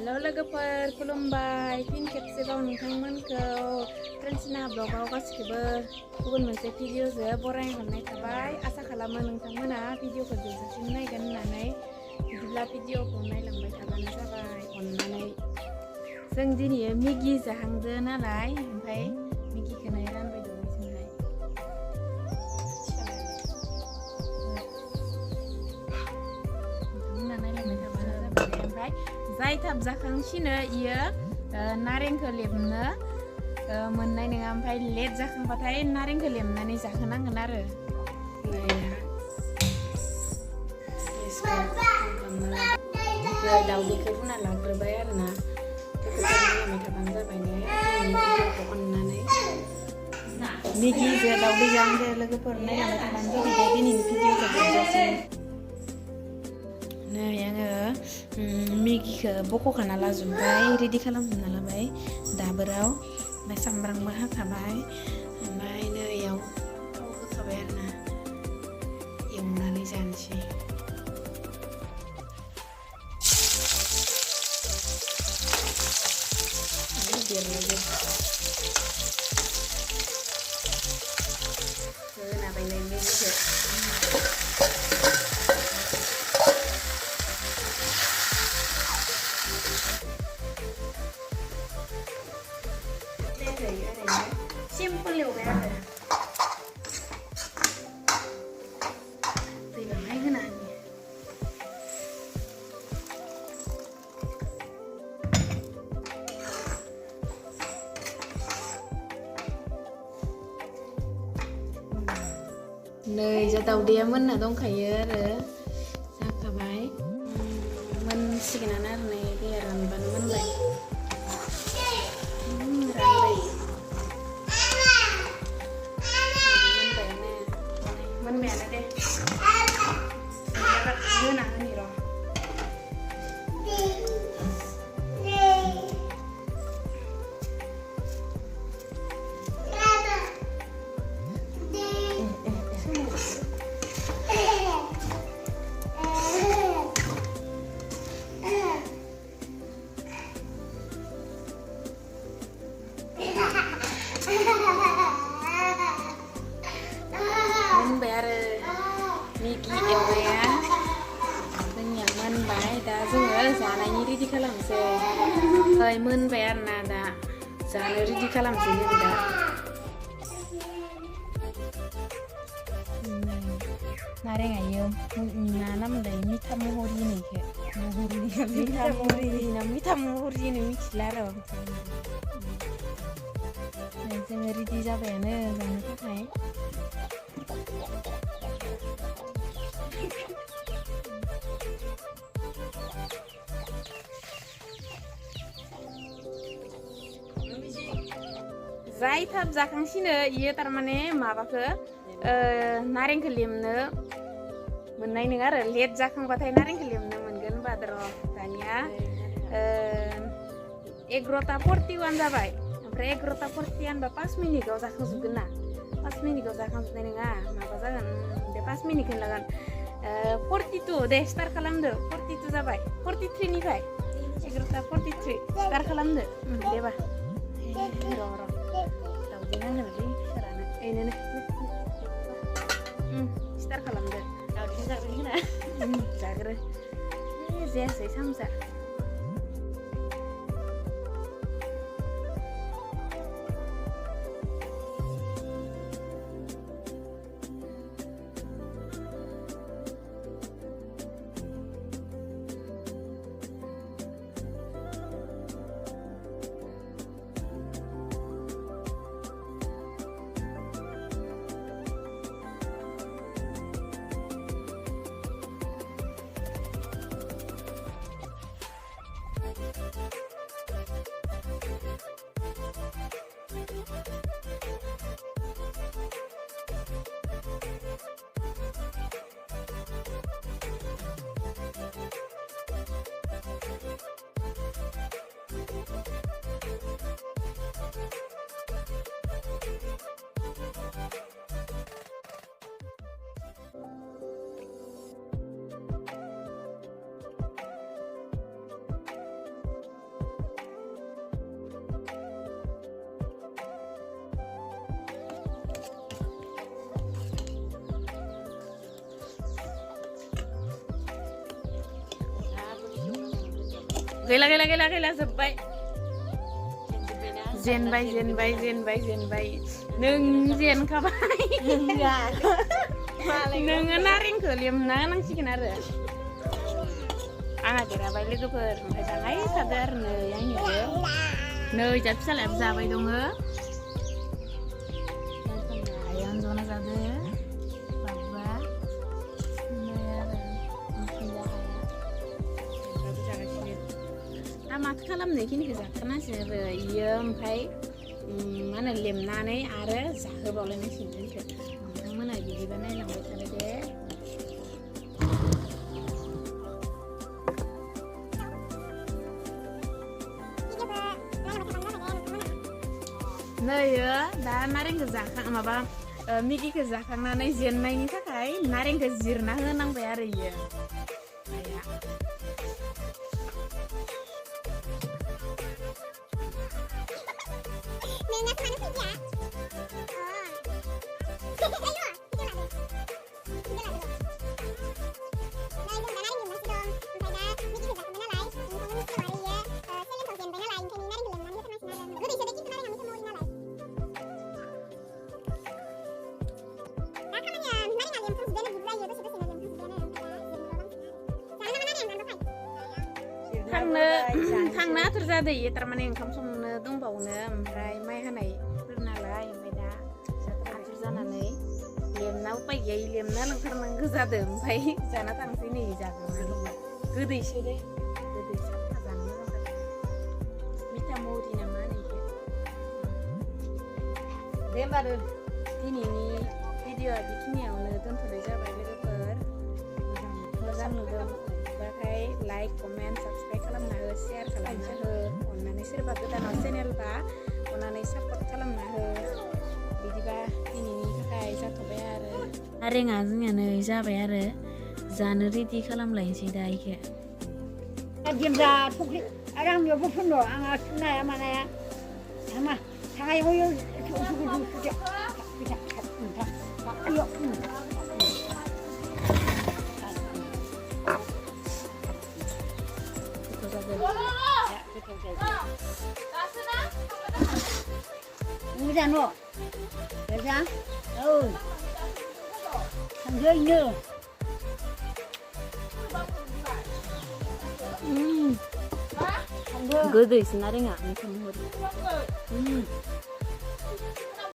हेल' लोगोफोर खुलुमबाय फिन खेबसेबाव नोंथांमोनखौ फ्रेन्डसिना ब्लगाव गासिखौबो गुबुन मोनसे भिडिअजों बरायनो हरनाय थाबाय आसा खालामो नोंथांमोना भिडिअखौ जोबजासिम नायगोन होननानै बिदिब्ला भिडिअखौ नायलांबाय थाबानो जाबाय अननानै जों दिनै मेगि जाहांदो नालाय ओमफ्राय मेगिखौनो रानबाय दं जोंहाय नोंथांमोना नायलांबाय थाबानो जाबाय ओमफ्राय जाय थाब जाखांसिनो इयो नारेंखौ लेमनो मोननाय नङा ओमफ्राय लेट जाखांबाथाय नारेंखौ लेमनानै जाहोनांगोन आरो दाउदैखौ रुना लाग्रोबाय आरोना नायलांबाय थाबानो जाबाय ने भिडिअखौ अननानै मेगिजों दाउदै जाहांदो लोगोफोर नायलांबाय थाबानो जाबाय दे दिनैनि भिडिअखौ जोबजासिम नै आङो मेगिखौ बख'खाना लाजोबबाय रेडि खालामजोबना लाबाय दाबोराव ओमफ्राय सामब्रामबो हाखाबाय ओमफ्राय नै इयाव थाव होखाबाय आरोना एवनानै जानोसै होनाबाय नै मेगिखौ सिम्पोल एवबाय आरो दै बाहाय होना नै जा दाउदैया मोनना दंखायो आरो जाखाबाय मोनसिगोनानो आरो नै दैया रानबानो मोनबाय मोनबायानो दे होना होनि र' मोनबाय आरो मेगि एवनाया जोंनिया मोनबाय दा जोङो जानायनि रेडि खालामसै ओमफ्राय मोनबाय आरोना दा जानो रेडि खालामसै जों दा नारेंआ इयो ना नामलाय मिथा महरि मिथा महरि मिथिला आरो जोङो रेडि जाबायानो जानो थाखाय जाय थाब जाखांसिनो इयो थारमाने माबाखौ नारेंखौ लेमनो मोननाय नङा आरो लेट जाखांबाथाय नारेंखौ लेमनो मोनगोन होनबा र' दानिया 11:41 जाबाय ओमफ्राय 11:41 बा 5 मिनिटआव जाखांजोबगोन ना 5 मिनिटआव जाखांजोबनाय नङा माबा जागोन दे 5 मिनिटखौनो लागोन 42 दे स्टार्ट खालामदो 42 जाबाय 43 निफ्राय 11:43 स्टार्ट खालामदो देबा र' दाउदै नांगोनलै फिसारानो ओइनो स्टार्ट खालामदो दाउदै जाग्रोना जाग्रो जायासै सामसा गैला जोब्बाय जेनबाय नों जेनखाबाय नोङो नारेंखौ लेमना नांसिगोन आरो आंहा देराबाय लोगोफोर ओमफ्राय दाहाय थादो आरो नै आंनिबो नै जा फिसालायाबो जाबाय दङ आइया अनजना जादो बाबा नै आरो दा माथो खालामनो इखिनिखौ जाथारनांसिगोन आरो इयो ओमफ्राय मा होनो लेमनानै आरो जाहोबावलायनांसिगोन जोंखौ नोंथांमोना बिदिबा नायलांबाय थादो दे नैयो दा नारेंखौ माबा मिगिखौ जाखांनानै जेननायनि थाखाय नारेंखौ जिरना होनांबाय आरो इयो थांनो आथुर जादो इयो थारमाने ओंखाम संनो दंबावनो ओमफ्राय माइ हानायफोर नालाय ओमफ्राय दा आथुर जानानै लेमना उपाय गैया लेमना लांथारनांगौ जादो ओमफ्राय जाना थांसै नै जागोन गोदैसो दे गोदैसो जानो मोजां जादों मिथा मरि नामा होनो इखो दे होमबा दिनैनि भिडिअ'आ बेखिनियावनो दोनथ'नाय जाबाय लोगोफोर मोजां नुदों बाथाय लाइक कमेन्ट साबस्क्राइब खालामना हो शेयार खालामना हो अननानै सोरबा गोदानाव चेनेलबा अननानै सापर्ट खालामना हो बिदिबा दिनैनि थाखाय जाथ'बाय आरो नारेंआ जोंनिया नै जाबाय आरो जानो रेडि खालामलायनोसै दा इखो दिमजा फुख्रि आरो आंनियावबो फुननो आंहा सुनाया मानाया हामा थांनाय होयो Udah no, kerja, oh, kerjanya, goodis narenga, ini kamu.